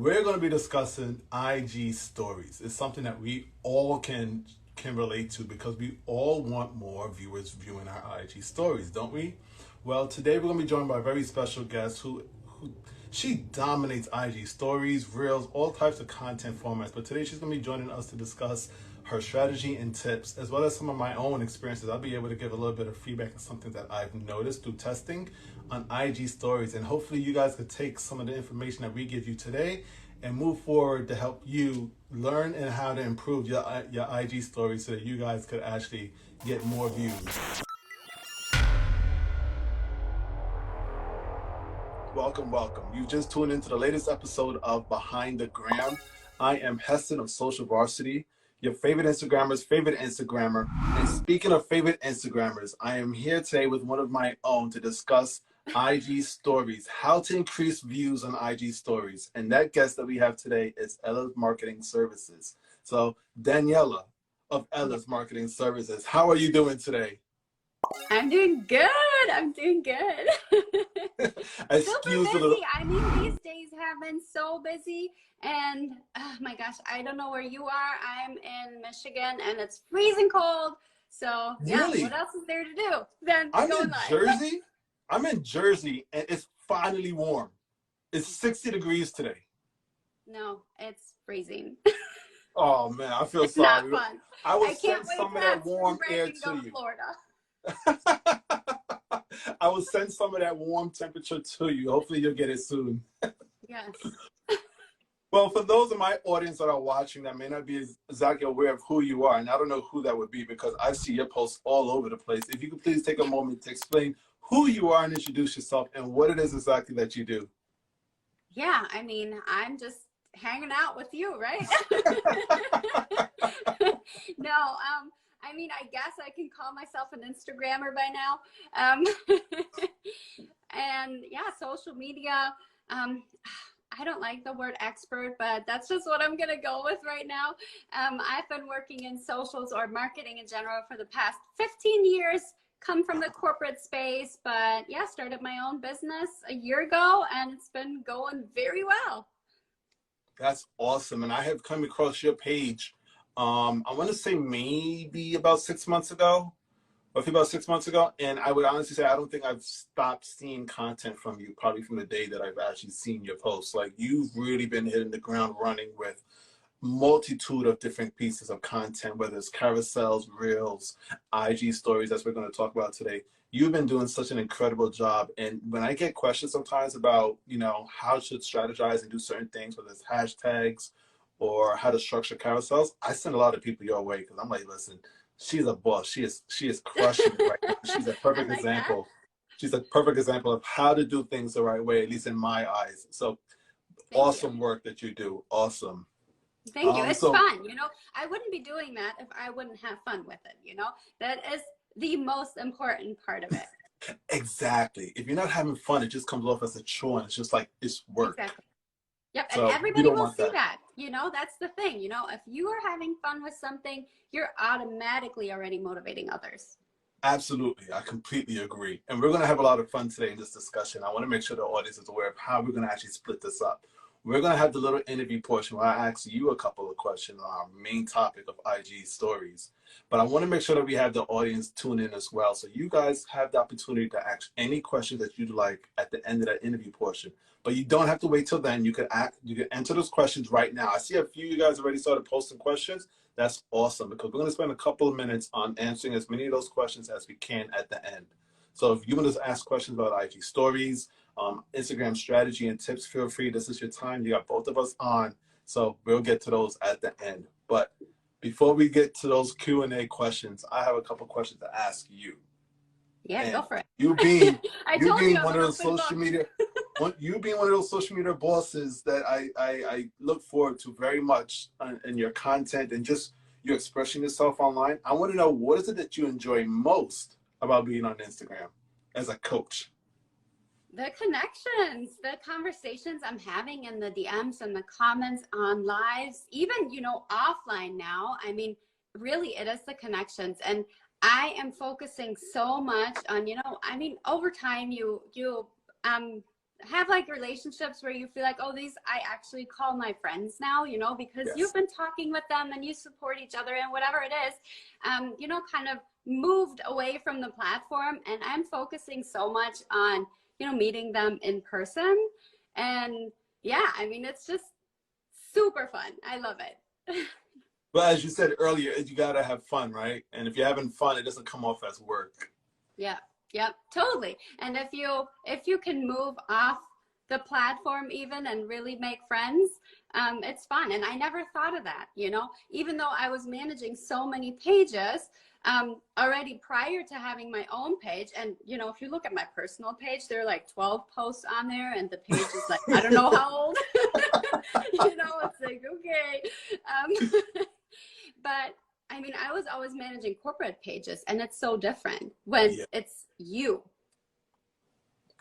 we're going to be discussing IG stories. It's something that we all can relate to because we all want more viewers viewing our IG stories, don't we? Well, today we're going to be joined by a very special guest who she dominates IG stories, reels, all types of content formats. But today she's going to be joining us to discuss her strategy and tips, as well as some of my own experiences. I'll be able to give a little bit of feedback on something that I've noticed through testing on IG stories. And hopefully you guys could take some of the information that we give you today and move forward to help you learn and how to improve your IG stories so that you guys could actually get more views. Welcome, welcome. You just tuned into the latest episode of Behind the Gram. I am Heston of Social Varsity, your favorite Instagrammer's favorite Instagrammer. And speaking of favorite Instagrammers, I am here today with one of my own to discuss IG stories, how to increase views on IG stories. And that guest that we have today is Ella's Marketing Services. So Daniela of Ella's Marketing Services, how are you doing today? I'm doing good. I'm doing good. Excuse Super the little... busy. I mean, these days have been so busy. And oh my gosh, I don't know where you are. I'm in Michigan and it's freezing cold. So yeah, Really? what else is there to do than I'm go in live? Jersey. I'm in Jersey and it's finally warm. It's 60 degrees today. No, it's freezing. Oh man, I feel It's sorry. not fun. I will I send can't wait some to of have that warm spring air break and go to to you. Florida. I will send some of that warm temperature to you. Hopefully you'll get it soon. Yes. Well, for those of my audience that are watching that may not be exactly aware of who you are, and I don't know who that would be because I see your posts all over the place. If you could please take a moment to explain who you are and introduce yourself and what it is exactly that you do. Yeah, I mean, I'm just hanging out with you, right? No, I mean, I guess I can call myself an Instagrammer by now. And yeah, social media. I don't like the word expert, but that's just what I'm going to go with right now. I've been working in socials or marketing in general for the past 15 years, come from the corporate space, but yeah, started my own business a year ago and it's been going very well. That's awesome. And I have come across your page, I want to say maybe about 6 months ago, roughly about 6 months ago. And I would honestly say, I don't think I've stopped seeing content from you, probably from the day that I've actually seen your posts. Like you've really been hitting the ground running with multitude of different pieces of content, whether it's carousels, reels, IG stories, as we're going to talk about today. You've been doing such an incredible job. And when I get questions sometimes about, how to strategize and do certain things, whether it's hashtags or how to structure carousels, I send a lot of people your way because I'm like, listen, she's a boss. She is crushing it right now. She's a perfect like example. She's a perfect example of how to do things the right way, at least in my eyes. So awesome work that you do. Awesome. Thank you. It's fun. I wouldn't be doing that if I wouldn't have fun with it. That is the most important part of it. Exactly. If you're not having fun, it just comes off as a chore and it's just like it's work. Exactly. Yep. So and everybody will see that. that. That's the thing. If you are having fun with something, you're automatically already motivating others. Absolutely. I completely agree. And we're going to have a lot of fun today in this discussion. I want to make sure the audience is aware of how we're going to actually split this up. We're going to have the little interview portion where I ask you a couple of questions on our main topic of IG stories. But I want to make sure that we have the audience tune in as well. So you guys have the opportunity to ask any questions that you'd like at the end of that interview portion. But you don't have to wait till then. You can enter those questions right now. I see a few of you guys already started posting questions. That's awesome because we're going to spend a couple of minutes on answering as many of those questions as we can at the end. So if you want to ask questions about IG stories, Instagram strategy and tips, feel free. This is your time. You got both of us on. So we'll get to those at the end. But before we get to those Q&A questions, I have a couple questions to ask you. Yeah, and go for it. You being one of those social media, you being one of those social media bosses that I look forward to very much in your content and just you expressing yourself online. I want to know, what is it that you enjoy most about being on Instagram as a coach? The connections, the conversations I'm having in the DMs and the comments on lives, even, offline now. I mean, really, it is the connections. And I am focusing so much on, over time, you have like relationships where you feel like, oh, these I actually call my friends now, you know, because Yes. you've been talking with them and you support each other and whatever it is, you know, kind of moved away from the platform. And I'm focusing so much on, you know, meeting them in person. And yeah, I mean, it's just super fun. I love it. But as you said earlier, you gotta have fun, right? And if you're having fun, it doesn't come off as work. Yeah, yep, totally. And if you can move off the platform even and really make friends, it's fun. And I never thought of that, you know, even though I was managing so many pages already prior to having my own page. And, you know, if you look at my personal page, there are like 12 posts on there and the page is like, I don't know how old, you know, it's like, okay. But I mean, I was always managing corporate pages and it's so different when it's you.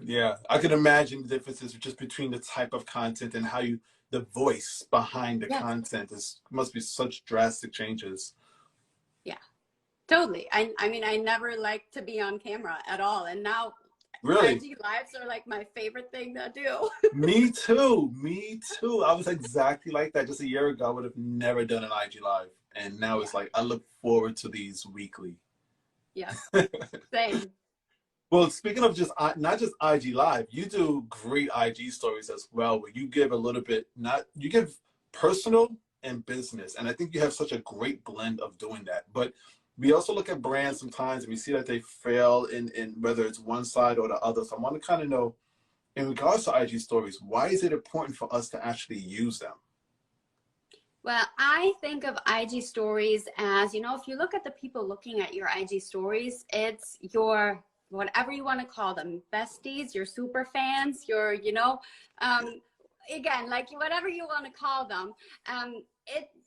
Yeah, I can imagine the differences just between the type of content and how you, the voice behind the content must be such drastic changes. Yeah, totally. I mean, I never liked to be on camera at all. And now Really? IG lives are like my favorite thing to do. Me too. Me too. I was exactly like that. Just a year ago, I would have never done an IG live. And now it's like, I look forward to these weekly. Yeah, same. Well, speaking of just not just IG Live, you do great IG stories as well, where you give a little bit, you give personal and business. And I think you have such a great blend of doing that. But we also look at brands sometimes and we see that they fail in whether it's one side or the other. So I want to kind of know, in regards to IG stories, why is it important for us to actually use them? Well, I think of IG stories as, you know, if you look at the people looking at your IG stories, it's your, whatever you want to call them, besties, your super fans, your, you know, again, like whatever you want to call them.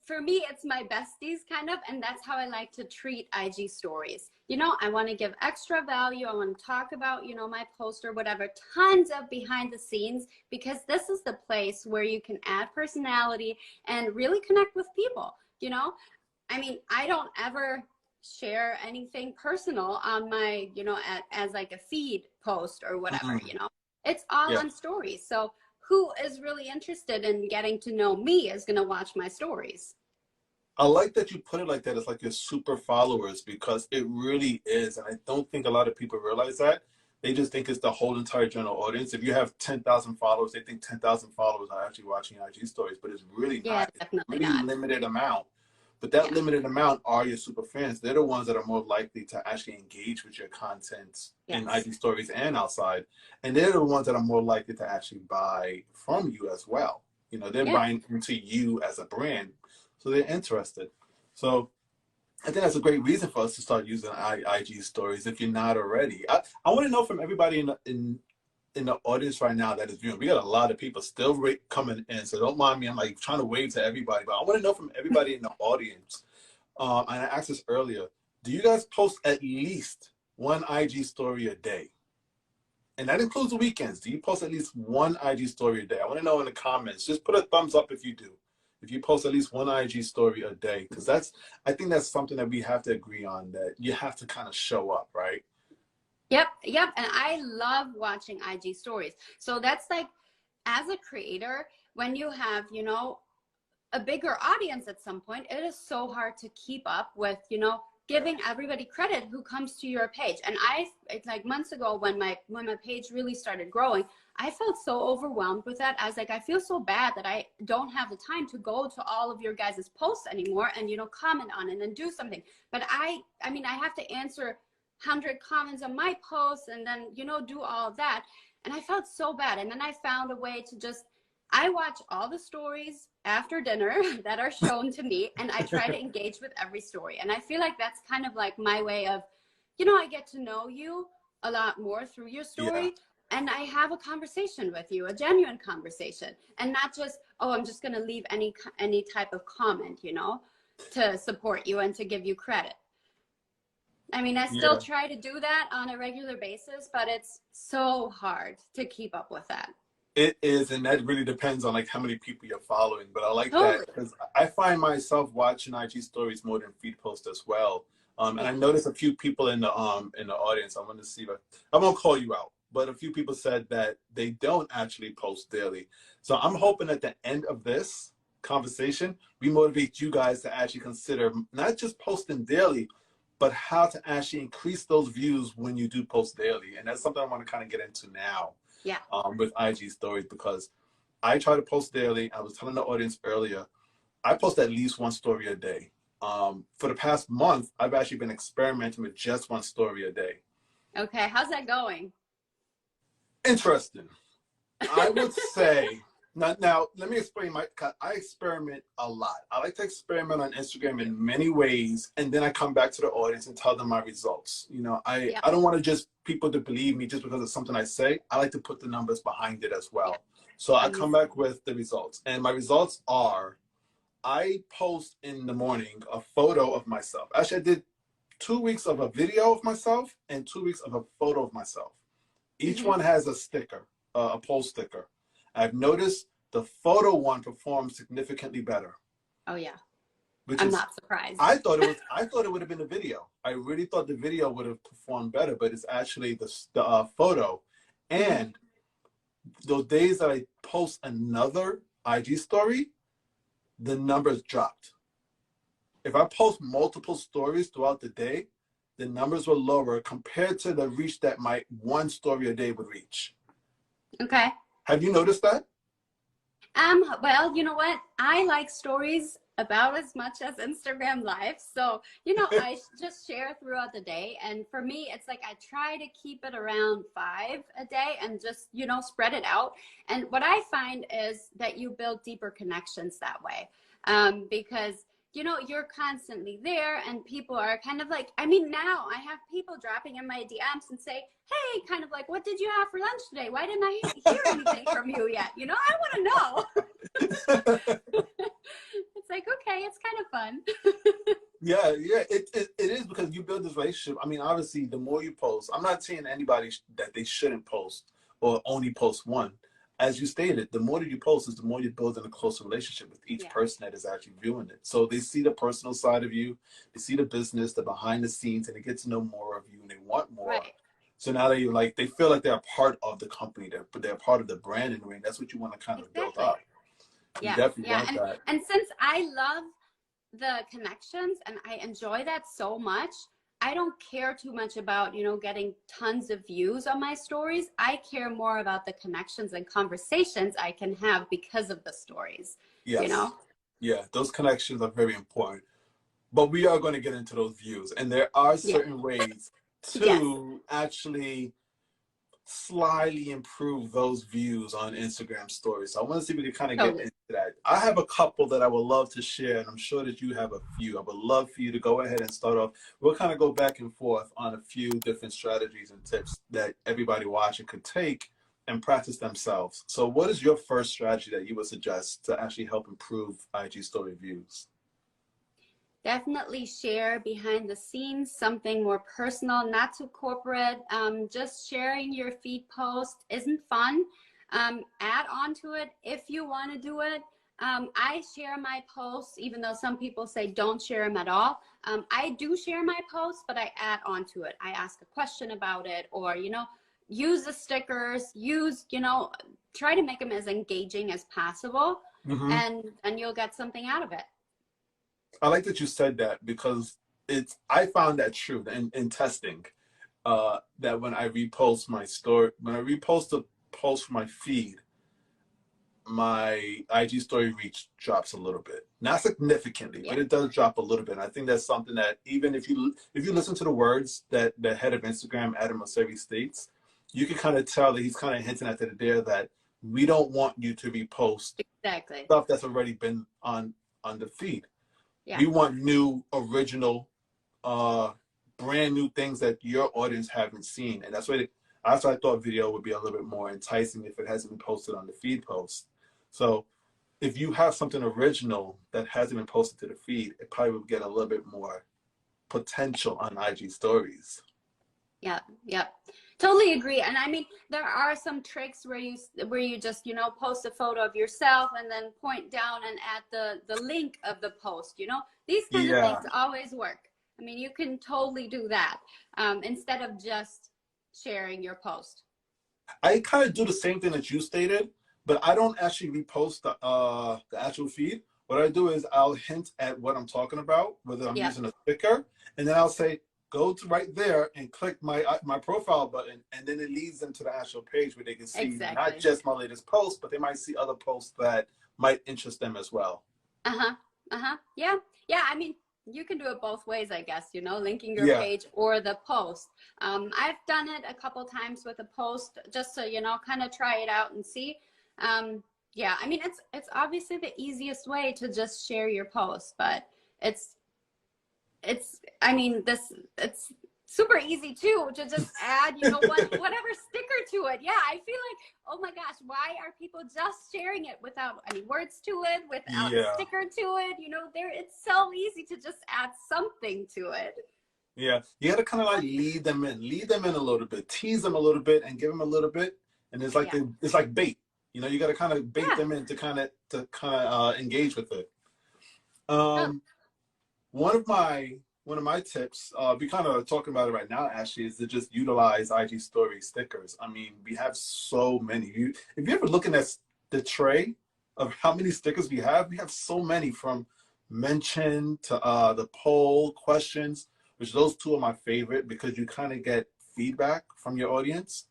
For me, it's my besties kind of, and that's how I like to treat IG stories. You know, I want to give extra value. I want to talk about, you know, my post or whatever, tons of behind the scenes, because this is the place where you can add personality and really connect with people. You know, I mean, I don't ever share anything personal on my, you know, as like a feed post or whatever, you know, it's all on stories. So who is really interested in getting to know me is going to watch my stories. I like that you put it like that. It's like your super followers, because it really is. And I don't think a lot of people realize that. They just think it's the whole entire general audience. If you have 10,000 followers, they think 10,000 followers are actually watching IG stories, but it's really not. It's Definitely really not. limited amount. But that limited amount are your super fans. They're the ones that are more likely to actually engage with your content in IG stories and outside. And they're the ones that are more likely to actually buy from you as well. You know, they're buying into you as a brand. So they're interested. So I think that's a great reason for us to start using IG stories if you're not already. I want to know from everybody in the audience right now that is viewing. We got a lot of people still coming in, so don't mind me. I'm like trying to wave to everybody, but I want to know from everybody in the audience. And I asked this earlier. Do you guys post at least one IG story a day? And that includes the weekends. Do you post at least one IG story a day? I want to know in the comments. Just put a thumbs up if you do. If you post at least one IG story a day, because I think that's something that we have to agree on, that you have to kind of show up, right? Yep. And I love watching IG stories. So that's like, as a creator, when you have, you know, a bigger audience at some point, it is so hard to keep up with, you know, giving everybody credit who comes to your page. And it's like months ago when my page really started growing, I felt so overwhelmed with that. I was like, I feel so bad that I don't have the time to go to all of your guys' posts anymore and, you know, comment on it and do something. But I mean, I have to answer 100 comments on my posts and then, you know, do all of that. And I felt so bad. And then I found a way to just, I watch all the stories after dinner that are shown to me, and I try to engage with every story. And I feel like that's kind of like my way of, you know, I get to know you a lot more through your story. And I have a conversation with you, a genuine conversation, and not just, oh, I'm just going to leave any type of comment, you know, to support you and to give you credit. I mean, I still try to do that on a regular basis, but it's so hard to keep up with that. It is, and that really depends on like how many people you're following. But I like that because I find myself watching IG stories more than feed posts as well. And I noticed a few people in the audience. I want to see if I won't call you out, but a few people said that they don't actually post daily. So I'm hoping at the end of this conversation, we motivate you guys to actually consider not just posting daily, but how to actually increase those views when you do post daily. And that's something I want to kind of get into now, Yeah. with IG stories, because I try to post daily. I was telling the audience earlier, I post at least one story a day. For the past month, I've actually been experimenting with just one story a day. Okay, how's that going? Interesting. I would say, now let me explain. I experiment a lot. I like to experiment on Instagram in many ways, and then I come back to the audience and tell them my results. I don't want to just people to believe me just because of something I say. I like to put the numbers behind it as well. Yeah. So I come back with the results, and my results are, I post in the morning a photo of myself. Actually, I did 2 weeks of a video of myself and 2 weeks of a photo of myself. Each one has a sticker, a poll sticker. I've noticed the photo one performs significantly better. Oh yeah, I'm not surprised. I thought it would have been the video. I really thought the video would have performed better, but it's actually the photo. And those days that I post another IG story, the numbers dropped. If I post multiple stories throughout the day, the numbers were lower compared to the reach that my one story a day would reach. Okay. Have you noticed that? Well, you know what? I like stories about as much as Instagram Live. So, I just share throughout the day. And for me, it's like I try to keep it around 5 a day and just, spread it out. And what I find is that you build deeper connections that way. Because you're constantly there and people are kind of like, now I have people dropping in my DMs and say, hey, kind of like, what did you have for lunch today? Why didn't I hear anything from you yet? I want to know. It's like, okay, it's kind of fun. Yeah, it is, because you build this relationship. Obviously, the more you post, I'm not saying anybody that they shouldn't post or only post one. As you stated, the more that you post is the more you're building a closer relationship with each person that is actually viewing it. So they see the personal side of you, they see the business, the behind the scenes, and they get to know more of you and they want more. Right. So now they feel like they're a part of the company, they're part of the brand, and that's what you want to kind of build up. You definitely want that. And since I love the connections and I enjoy that so much, I don't care too much about, getting tons of views on my stories. I care more about the connections and conversations I can have because of the stories. Yes. Yeah, those connections are very important. But we are going to get into those views. And there are certain ways to actually slightly improve those views on Instagram stories. So I want to see if we can kind of get into that. I have a couple that I would love to share, and I'm sure that you have a few. I would love for you to go ahead and start off. We'll kind of go back and forth on a few different strategies and tips that everybody watching could take and practice themselves. So what is your first strategy that you would suggest to actually help improve IG story views? Definitely share behind the scenes, something more personal, not too corporate. Just sharing your feed post isn't fun. Add on to it if you want to do it. I share my posts, even though some people say don't share them at all. I do share my posts, but I add on to it. I ask a question about it, or, use the stickers, try to make them as engaging as possible, and you'll get something out of it. I like that you said that, because I found that true in testing, that when I repost my story, when I repost a post from my feed, my IG story reach drops a little bit. Not significantly, but it does drop a little bit. And I think that's something that, even if you listen to the words that the head of Instagram, Adam Mosseri, states, you can kind of tell that he's kind of hinting at it there, that we don't want you to repost stuff that's already been on the feed. Yeah. We want new, original, brand new things that your audience haven't seen. And that's why I thought video would be a little bit more enticing if it hasn't been posted on the feed post. So if you have something original that hasn't been posted to the feed, it probably would get a little bit more potential on IG stories. Yeah. Totally agree. And there are some tricks where you just, post a photo of yourself and then point down and add the link of the post, these kind of things always work. You can totally do that, instead of just sharing your post. I kind of do the same thing that you stated, but I don't actually repost the actual feed. What I do is I'll hint at what I'm talking about, whether I'm Yep. using a sticker, and then I'll say, go to right there and click my profile button, and then it leads them to the actual page where they can see not Exactly. just my latest post, but they might see other posts that might interest them as well. Uh-huh. Uh-huh. Yeah. Yeah. I mean, you can do it both ways, I guess, you know, linking your Yeah, page or the post. I've done it a couple times with a post just to, you know, kind of try it out and see. Yeah, I mean, it's obviously the easiest way to just share your post, but it's I mean, it's super easy too to just add, you know, whatever sticker to it. Yeah, I feel like, oh my gosh, why are people just sharing it without any words to it, without a yeah, sticker to it? You know, it's so easy to just add something to it. yeah. You got to kind of like lead them in a little bit, tease them a little bit, and give them a little bit, and Yeah. it's like bait. You know, you got to kind of bait Yeah. them in to kind of engage with it. Oh, Um, One of my tips, we kind of talking about it right now, actually, is to just utilize IG story stickers. I mean, we have so many. If you're ever looking at the tray of how many stickers we have so many, from mention to the poll questions, which those two are my favorite because you kind of get feedback from your audience.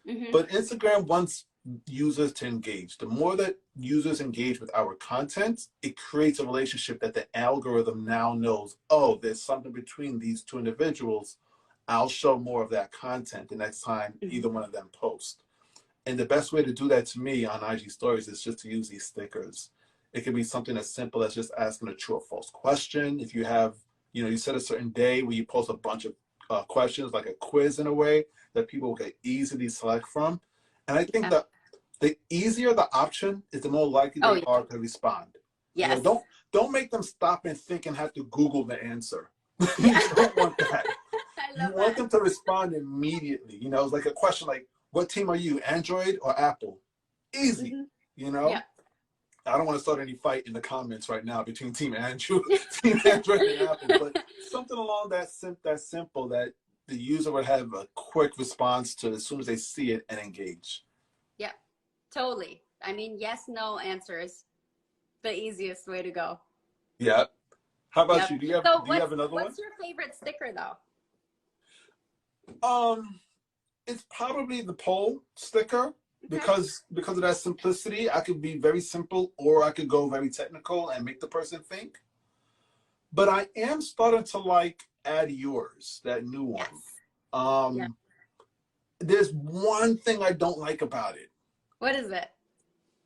mm-hmm. But Instagram wants users to engage. The more that users engage with our content, it creates a relationship that the algorithm now knows, oh, there's something between these two individuals. I'll show more of that content the next time Mm-hmm. either one of them post. And the best way to do that to me on IG stories is just to use these stickers. It can be something as simple as just asking a true or false question. If you have, you set a certain day where you post a bunch of questions, like a quiz in a way that people can easily select from. And I think Yeah. that the easier the option is, the more likely Oh, they yeah. are to respond. Yes. Don't make them stop and think and have to Google the answer. You Yeah. don't want that. I You love want that. them to respond immediately. It's like a question like, what team are you, Android or Apple? Easy. Mm-hmm. You know, Yeah. I don't want to start any fight in the comments right now between Team Android, Team Android and Apple, but something along that simple that the user would have a quick response to as soon as they see it and engage. Yeah. Totally. I mean, yes, no answer is the easiest way to go. Yeah. How about Yep. you? Do you have So do you have another one? what's your favorite sticker though? Um, it's probably the poll sticker Okay. because of that simplicity. I could be very simple or I could go very technical and make the person think. But I am starting to like add yours, that new one. Yes. Yeah. Um, there's one thing I don't like about it. What is it?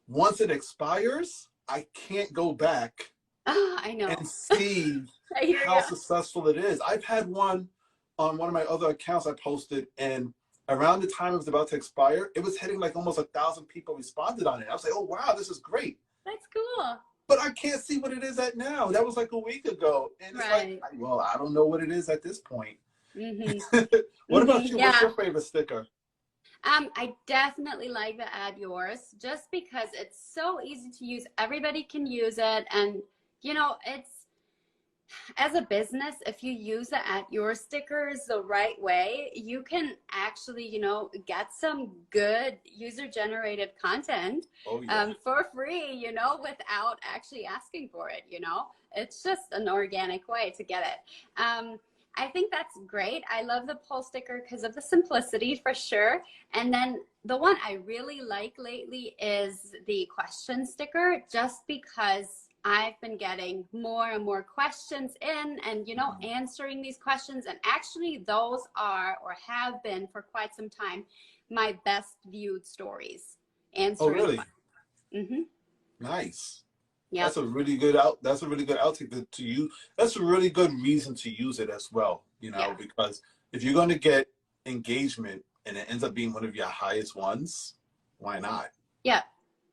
Once it expires, I can't go back Oh, I know. and see I hear how you. successful it is. I've had one on one of my other accounts I posted, and around the time it was about to expire, it was hitting like almost 1,000 people responded on it. I was like, oh wow, this is great. That's cool. But I can't see what it is at now. That was like a week ago. And it's like, Right. well, I don't know what it is at this point. Mm-hmm. What about Mm-hmm. you? What's Yeah. your favorite sticker? I definitely like the add yours just because it's so easy to use. Everybody can use it. And, you know, it's as a business, if you use the add your stickers the right way, you can actually, you know, get some good user generated content Oh yeah. for free, you know, without actually asking for it, you know. It's just an organic way to get it. I think that's great. I love the poll sticker because of the simplicity for sure. And then the one I really like lately is the question sticker, just because I've been getting more and more questions in and, you know, answering these questions. And actually those are, or have been for quite some time, my best viewed stories, Oh answering really? questions. Mm-hmm. Nice. Yep. That's a really good outtake to use. That's a really good reason to use it as well, Yeah. because if you're going to get engagement and it ends up being one of your highest ones, why not? Yeah.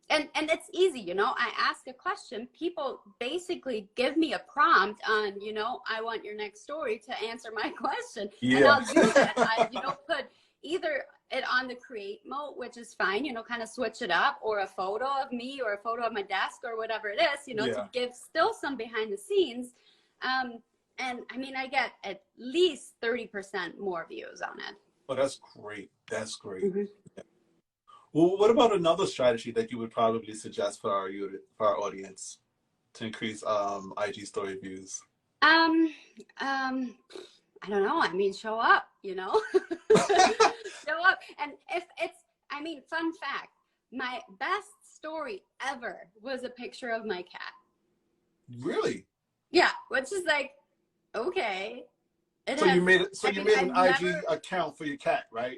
And it's easy, you know, I ask a question, people basically give me a prompt on, you know, I want your next story to answer my question. And Yeah. I'll do that. I, you know, put either it on the create mode, which is fine, you know, kind of switch it up, or a photo of me or a photo of my desk or whatever it is, you know, Yeah. to give still some behind the scenes. And I mean, I get at least 30% more views on it. Oh, that's great. That's great. Mm-hmm. Well, what about another strategy that you would probably suggest for for our audience to increase IG story views? Um, I don't know. I mean, show up, you know, show up. And if it's, I mean, fun fact, my best story ever was a picture of my cat. Really? Yeah, which is like, okay. It So has, you made it. So I you mean, made I've an IG never, account for your cat, right?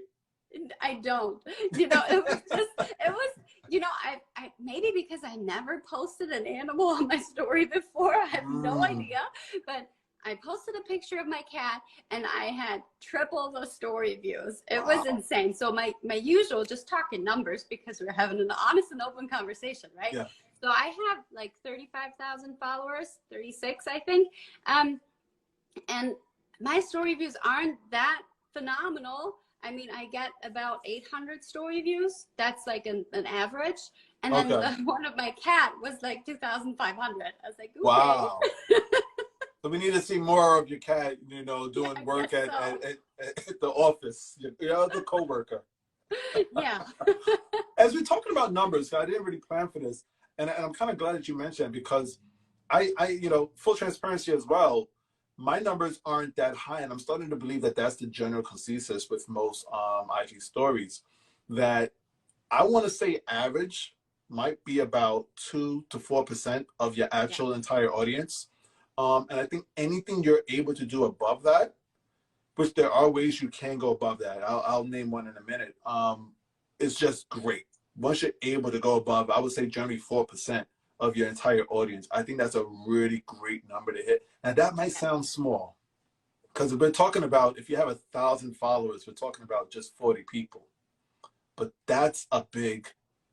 I don't, you know, it was just, it was, you know, I maybe because I never posted an animal on my story before. I have no Mm. idea, but I posted a picture of my cat and I had triple the story views. It was Wow. insane. So my usual, just talking numbers because we're having an honest and open conversation, right? Yeah. So I have like 35,000 followers, 36, I think. And my story views aren't that phenomenal. I mean, I get about 800 story views. That's like an average. And then Okay. one of my cat was like 2,500. I was like, okay. Wow. So we need to see more of your cat, you know, Yeah, doing I work guess so. at the office. You're the coworker. Yeah. As we're talking about numbers, I didn't really plan for this, and I'm kind of glad that you mentioned because you know, full transparency as well. My numbers aren't that high, and I'm starting to believe that that's the general consensus with most IG stories. That I want to say average might be about 2 to 4% of your Yeah. actual entire audience, and I think anything you're able to do above that, which there are ways you can go above that. I'll name one in a minute. It's just great. Once you're able to go above, I would say generally 4% of your entire audience. I think that's a really great number to hit. And that might sound small because we're talking about if you have 1,000 followers, we're talking about just 40 people. But that's a big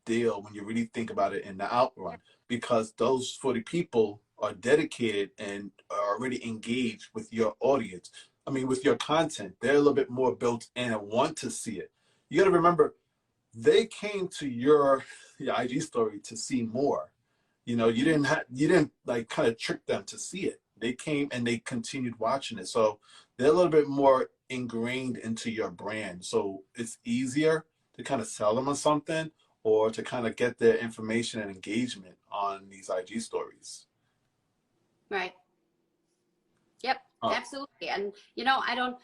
deal when you really think about it in the outrun because those 40 people are dedicated and are already engaged with your audience. I mean, with your content, they're a little bit more built in and want to see it. You got to remember, they came to your IG story to see more. You know, you didn't like kind of trick them to see it. They came and they continued watching it. So they're a little bit more ingrained into your brand. So it's easier to kind of sell them on something or to kind of get their information and engagement on these IG stories. Right. Yep, Uh, absolutely. And you know, I don't,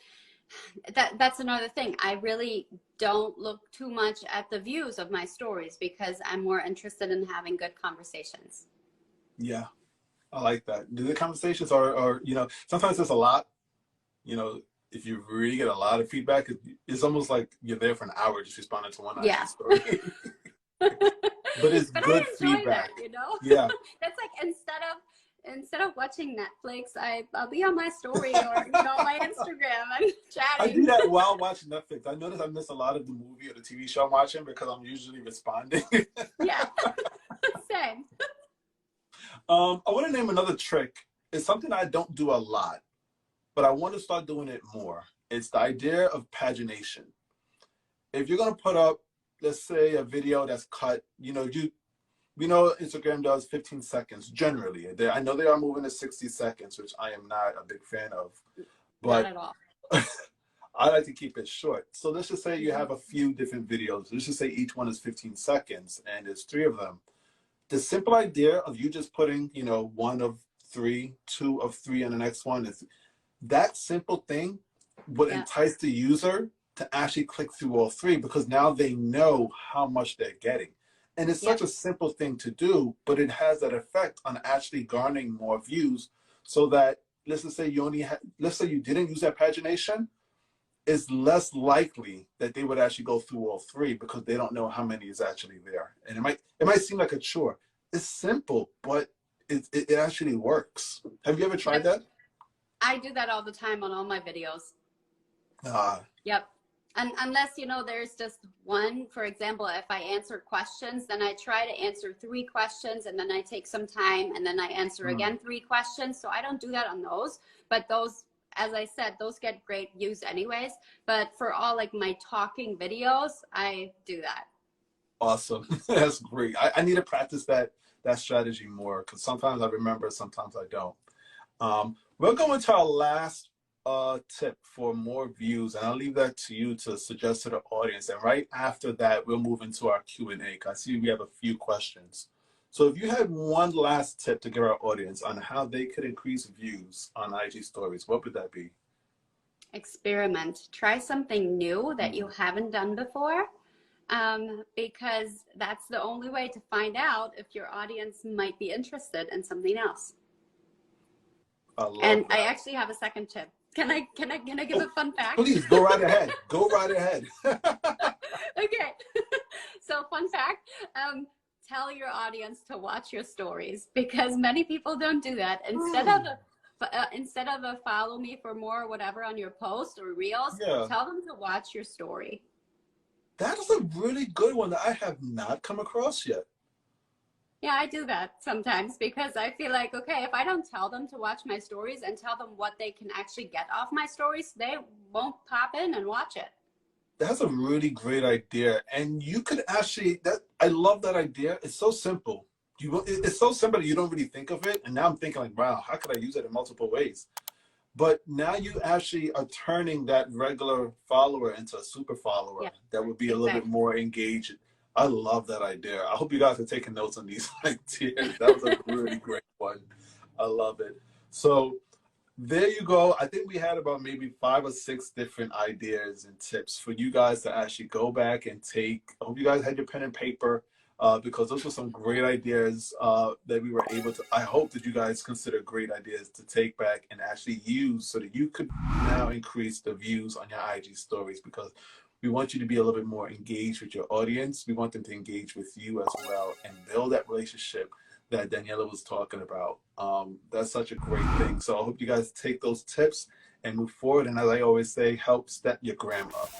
that's another thing. I really don't look too much at the views of my stories because I'm more interested in having good conversations. yeah, I like that. The conversations are, you know, sometimes it's a lot, you know, if you really get a lot of feedback, it's almost like you're there for an hour just responding to one IG Yeah. story. But it's But good I enjoy feedback. that, you know? Yeah. That's like instead of watching Netflix, I'll be on my story or you know my Instagram and I do chatting. that while watching Netflix. I notice I miss a lot of the movie or the TV show I'm watching because I'm usually responding. Yeah. Same. I want to name another trick. It's something I don't do a lot, but I want to start doing it more. It's the idea of pagination. If you're going to put up, let's say, a video that's cut, we know Instagram does 15 seconds generally. I know they are moving to 60 seconds, which I am not a big fan of, Not but at all. I like to keep it short. So let's just say you have a few different videos. Let's just say each one is 15 seconds and there's 3 of them. The simple idea of you just putting, 1 of 3, 2 of 3 on the next one is that simple thing would entice the user to actually click through all 3 because now they know how much they're getting. And it's such a simple thing to do, but it has that effect on actually garnering more views so that let's just say let's say you didn't use that pagination, it's less likely that they would actually go through all 3 because they don't know how many is actually there. And it might seem like a chore. It's simple, but it actually works. Have you ever tried that? I do that all the time on all my videos. Ah. Yep. And unless, there's just one, for example, if I answer questions, then I try to answer 3 questions and then I take some time and then I answer again 3 questions. So I don't do that on those, but those, as I said, those get great views anyways. But for all like my talking videos, I do that. Awesome. That's great. I need to practice that strategy more because sometimes I remember, sometimes I don't. We're going to our last tip for more views, and I'll leave that to you to suggest to the audience. And right after that, we'll move into our Q&A. I see we have a few questions. So if you had one last tip to give our audience on how they could increase views on IG stories, what would that be? Experiment. Try something new that you haven't done before, because that's the only way to find out if your audience might be interested in something else. I love and that. I actually have a second tip. Can I give a fun fact? Please go right ahead. Go right ahead. Okay. So fun fact, tell your audience to watch your stories, because many people don't do that. Instead of a follow me for more or whatever on your post or reels, tell them to watch your story. That is a really good one that I have not come across yet. Yeah, I do that sometimes, because I feel like, okay, if I don't tell them to watch my stories and tell them what they can actually get off my stories, they won't pop in and watch it. That's a really great idea. And you could actually, I love that idea. It's so simple. It's so simple that you don't really think of it. And now I'm thinking like, wow, how could I use it in multiple ways? But now you actually are turning that regular follower into a super follower that would be a little bit more engaged. I love that idea. I hope you guys are taking notes on these ideas. That was a really great one. I love it. So there you go. I think we had about maybe 5 or 6 different ideas and tips for you guys to actually go back and take. I hope you guys had your pen and paper, because those were some great ideas that we were able to, I hope that you guys consider great ideas to take back and actually use so that you could now increase the views on your IG stories, because we want you to be a little bit more engaged with your audience. We want them to engage with you as well and build that relationship that Daniela was talking about. That's such a great thing. So I hope you guys take those tips and move forward. And as I always say, help step your gram up.